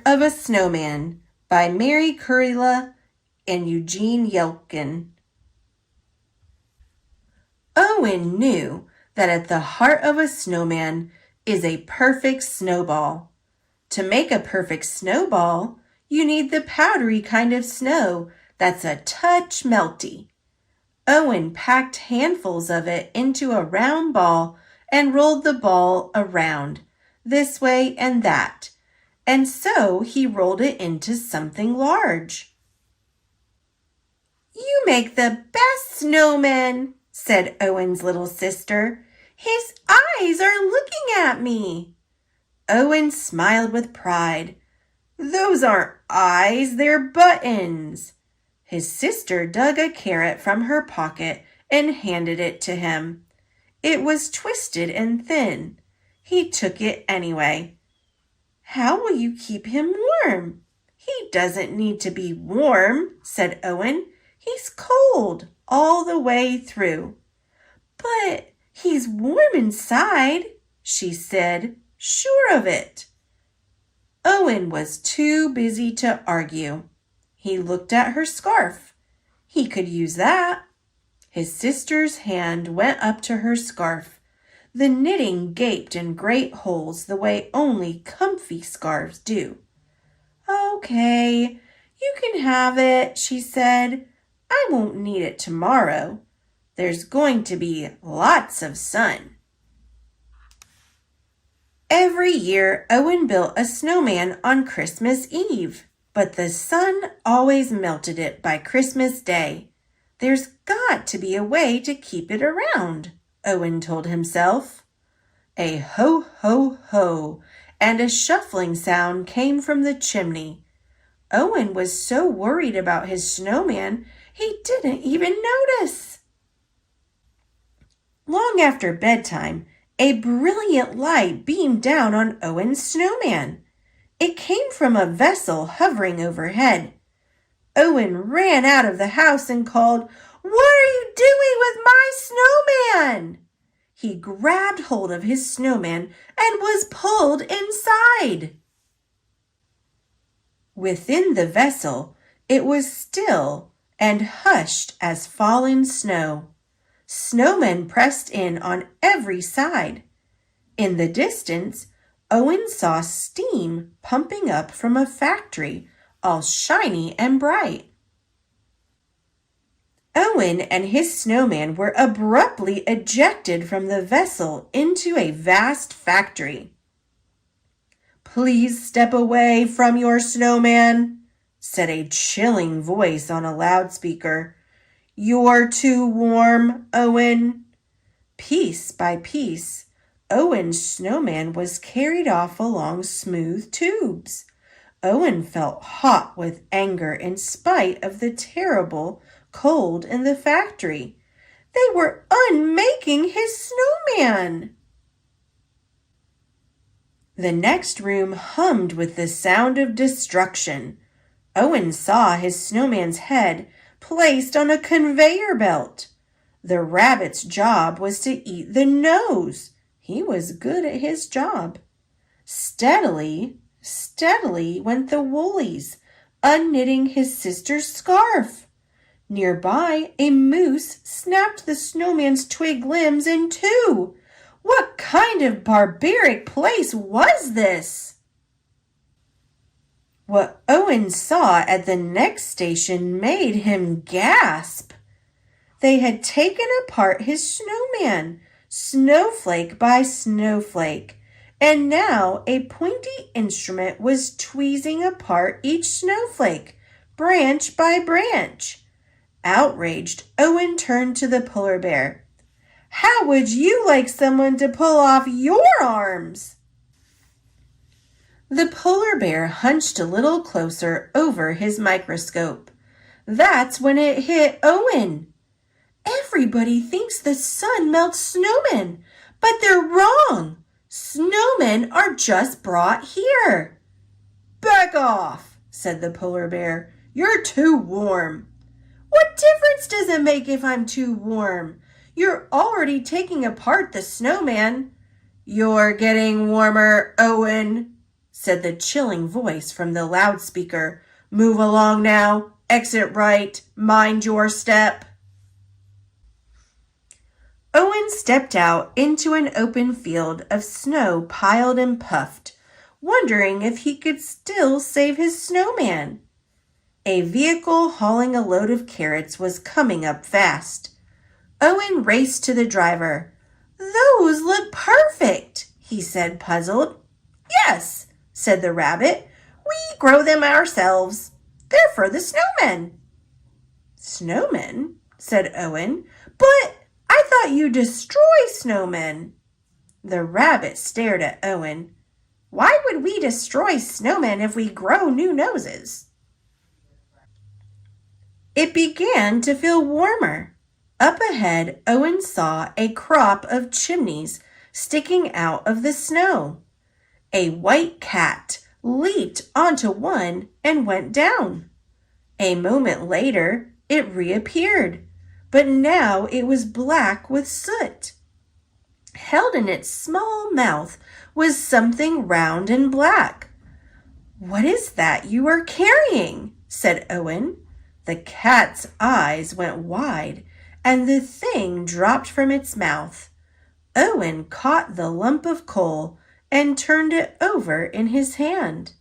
of a Snowman by Mary Kuryla and Eugene Yelchin. Owen knew that at the heart of a snowman is a perfect snowball. To make a perfect snowball, you need the powdery kind of snow that's a touch melty. Owen packed handfuls of it into a round ball and rolled the ball around, this way and that, and so he rolled it into something large. "You make the best snowman," said Owen's little sister. "His eyes are looking at me." Owen smiled with pride. "Those aren't eyes, they're buttons." His sister dug a carrot from her pocket and handed it to him. It was twisted and thin. He took it anyway. "How will you keep him warm?" "He doesn't need to be warm," said Owen. "He's cold all the way through." "But he's warm inside," she said, sure of it. Owen was too busy to argue. He looked at her scarf. He could use that. His sister's hand went up to her scarf. The knitting gaped in great holes the way only comfy scarves do. "Okay, you can have it," she said. "I won't need it tomorrow. There's going to be lots of sun." Every year, Owen built a snowman on Christmas Eve, but the sun always melted it by Christmas Day. "There's got to be a way to keep it around," Owen told himself. A ho, ho, ho, and a shuffling sound came from the chimney. Owen was so worried about his snowman, he didn't even notice. Long after bedtime, a brilliant light beamed down on Owen's snowman. It came from a vessel hovering overhead. Owen ran out of the house and called, "What are you doing with my snowman?" He grabbed hold of his snowman and was pulled inside. Within the vessel, it was still and hushed as fallen snow. Snowmen pressed in on every side. In the distance, Owen saw steam pumping up from a factory, all shiny and bright. Owen and his snowman were abruptly ejected from the vessel into a vast factory. "Please step away from your snowman," said a chilling voice on a loudspeaker. "You're too warm, Owen." Piece by piece, Owen's snowman was carried off along smooth tubes. Owen felt hot with anger in spite of the terrible cold in the factory. They were unmaking his snowman. The next room hummed with the sound of destruction. Owen saw his snowman's head placed on a conveyor belt. The rabbit's job was to eat the nose. He was good at his job. Steadily, steadily went the woolies, unknitting his sister's scarf. Nearby, a moose snapped the snowman's twig limbs in two. What kind of barbaric place was this? What Owen saw at the next station made him gasp. They had taken apart his snowman, snowflake by snowflake, and now a pointy instrument was tweezing apart each snowflake, branch by branch. Outraged, Owen turned to the polar bear. "How would you like someone to pull off your arms?" The polar bear hunched a little closer over his microscope. That's when it hit Owen. "Everybody thinks the sun melts snowmen, but they're wrong. Snowmen are just brought here." "Back off," said the polar bear. "You're too warm." "What difference does it make if I'm too warm? You're already taking apart the snowman." "You're getting warmer, Owen," said the chilling voice from the loudspeaker. "Move along now. Exit right. Mind your step." Owen stepped out into an open field of snow piled and puffed, wondering if he could still save his snowman. A vehicle hauling a load of carrots was coming up fast. Owen raced to the driver. "Those look perfect," he said, puzzled. "Yes," said the rabbit. "We grow them ourselves. They're for the snowmen." "Snowmen?" said Owen. "But I thought you destroy snowmen." The rabbit stared at Owen. "Why would we destroy snowmen if we grow new noses?" It began to feel warmer. Up ahead, Owen saw a crop of chimneys sticking out of the snow. A white cat leaped onto one and went down. A moment later, it reappeared, but now it was black with soot. Held in its small mouth was something round and black. "What is that you are carrying?" said Owen. The cat's eyes went wide, and the thing dropped from its mouth. Owen caught the lump of coal and turned it over in his hand.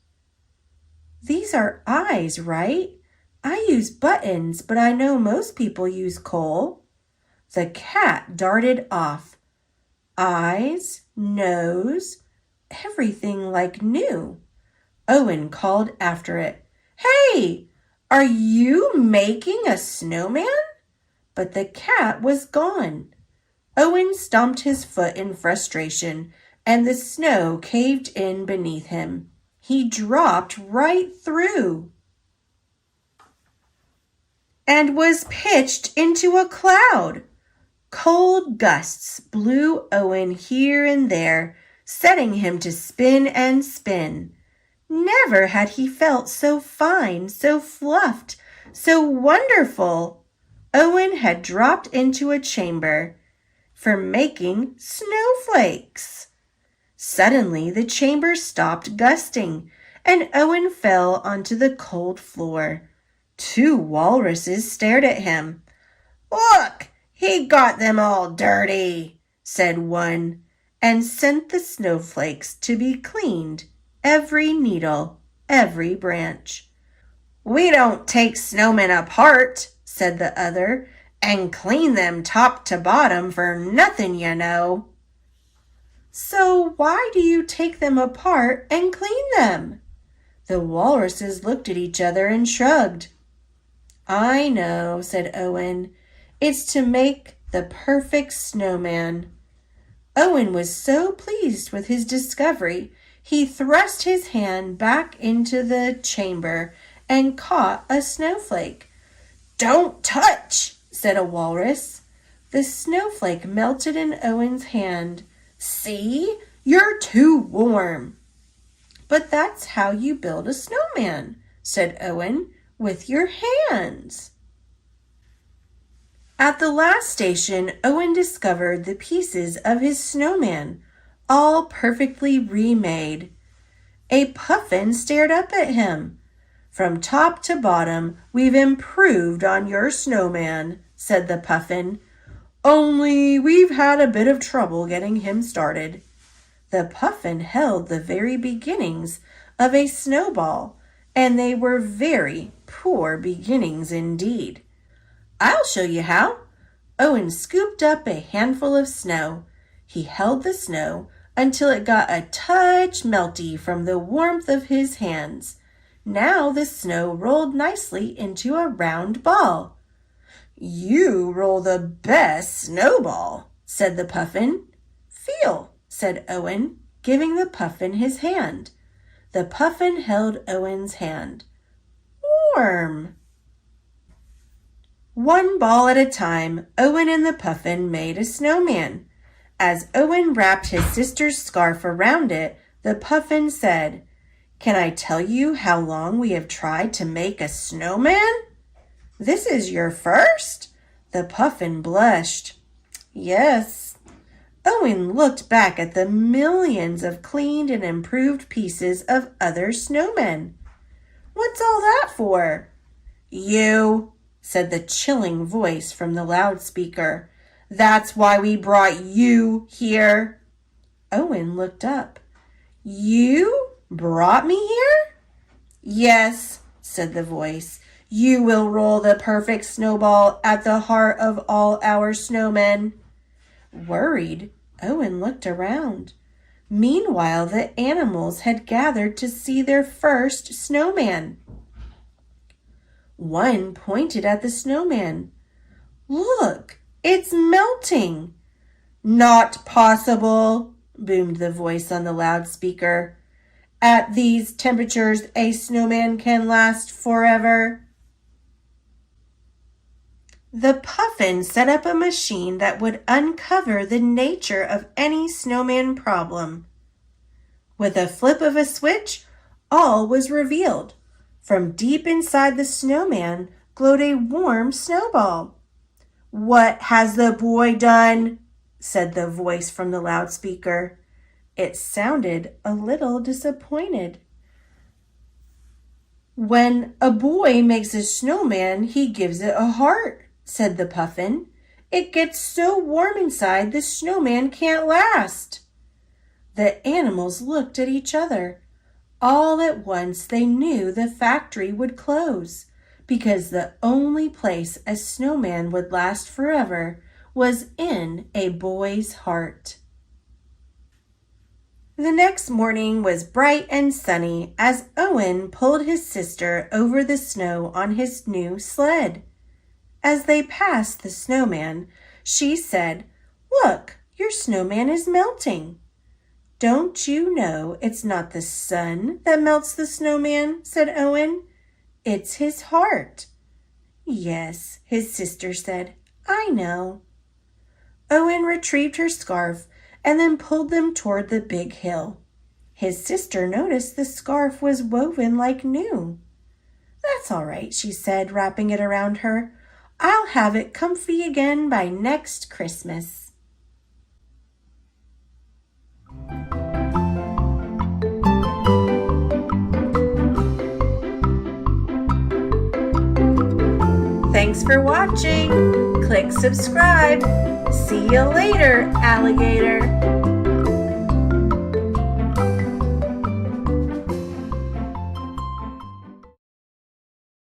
"These are eyes, right? I use buttons, but I know most people use coal." The cat darted off. Eyes, nose, everything like new. Owen called after it, "Hey, are you making a snowman?" But the cat was gone. Owen stomped his foot in frustration, and the snow caved in beneath him. He dropped right through and was pitched into a cloud. Cold gusts blew Owen here and there, setting him to spin and spin. Never had he felt so fine, so fluffed, so wonderful. Owen had dropped into a chamber for making snowflakes. Suddenly the chamber stopped gusting, and Owen fell onto the cold floor. 2 walruses stared at him. "Look, he got them all dirty," said one, and sent the snowflakes to be cleaned, every needle, every branch. "We don't take snowmen apart," said the other, "and clean them top to bottom for nothing, you know." "So why do you take them apart and clean them?" The walruses looked at each other and shrugged. "I know," said Owen. "It's to make the perfect snowman." Owen was so pleased with his discovery, he thrust his hand back into the chamber and caught a snowflake. "Don't touch," said a walrus. The snowflake melted in Owen's hand. "See, you're too warm." "But that's how you build a snowman," said Owen, "with your hands." At the last station, Owen discovered the pieces of his snowman, all perfectly remade. A puffin stared up at him. "From top to bottom, we've improved on your snowman," said the puffin. "Only we've had a bit of trouble getting him started." The puffin held the very beginnings of a snowball, and they were very poor beginnings indeed. "I'll show you how." Owen scooped up a handful of snow. He held the snow until it got a touch melty from the warmth of his hands. Now the snow rolled nicely into a round ball. "You roll the best snowball," said the puffin. "Feel," said Owen, giving the puffin his hand. The puffin held Owen's hand. Warm. One ball at a time, Owen and the puffin made a snowman. As Owen wrapped his sister's scarf around it, the puffin said, "Can I tell you how long we have tried to make a snowman?" "This is your first?" The puffin blushed. "Yes." Owen looked back at the millions of cleaned and improved pieces of other snowmen. "What's all that for?" "You," said the chilling voice from the loudspeaker. "That's why we brought you here." Owen looked up. "You brought me here?" "Yes," said the voice. "You will roll the perfect snowball at the heart of all our snowmen." Worried, Owen looked around. Meanwhile, the animals had gathered to see their first snowman. One pointed at the snowman. "Look, it's melting." "Not possible," boomed the voice on the loudspeaker. "At these temperatures, a snowman can last forever." The puffin set up a machine that would uncover the nature of any snowman problem. With a flip of a switch, all was revealed. From deep inside the snowman glowed a warm snowball. "What has the boy done?" said the voice from the loudspeaker. It sounded a little disappointed. "When a boy makes a snowman, he gives it a heart," said the puffin. "It gets so warm inside the snowman can't last." The animals looked at each other. All at once they knew the factory would close, because the only place a snowman would last forever was in a boy's heart. The next morning was bright and sunny as Owen pulled his sister over the snow on his new sled. As they passed the snowman, she said, "Look, your snowman is melting." "Don't you know it's not the sun that melts the snowman?" said Owen. "It's his heart." "Yes," his sister said, "I know." Owen retrieved her scarf and then pulled them toward the big hill. His sister noticed the scarf was woven like new. "That's all right," she said, wrapping it around her. "I'll have it comfy again by next Christmas." Thanks for watching. Click subscribe. See you later, alligator.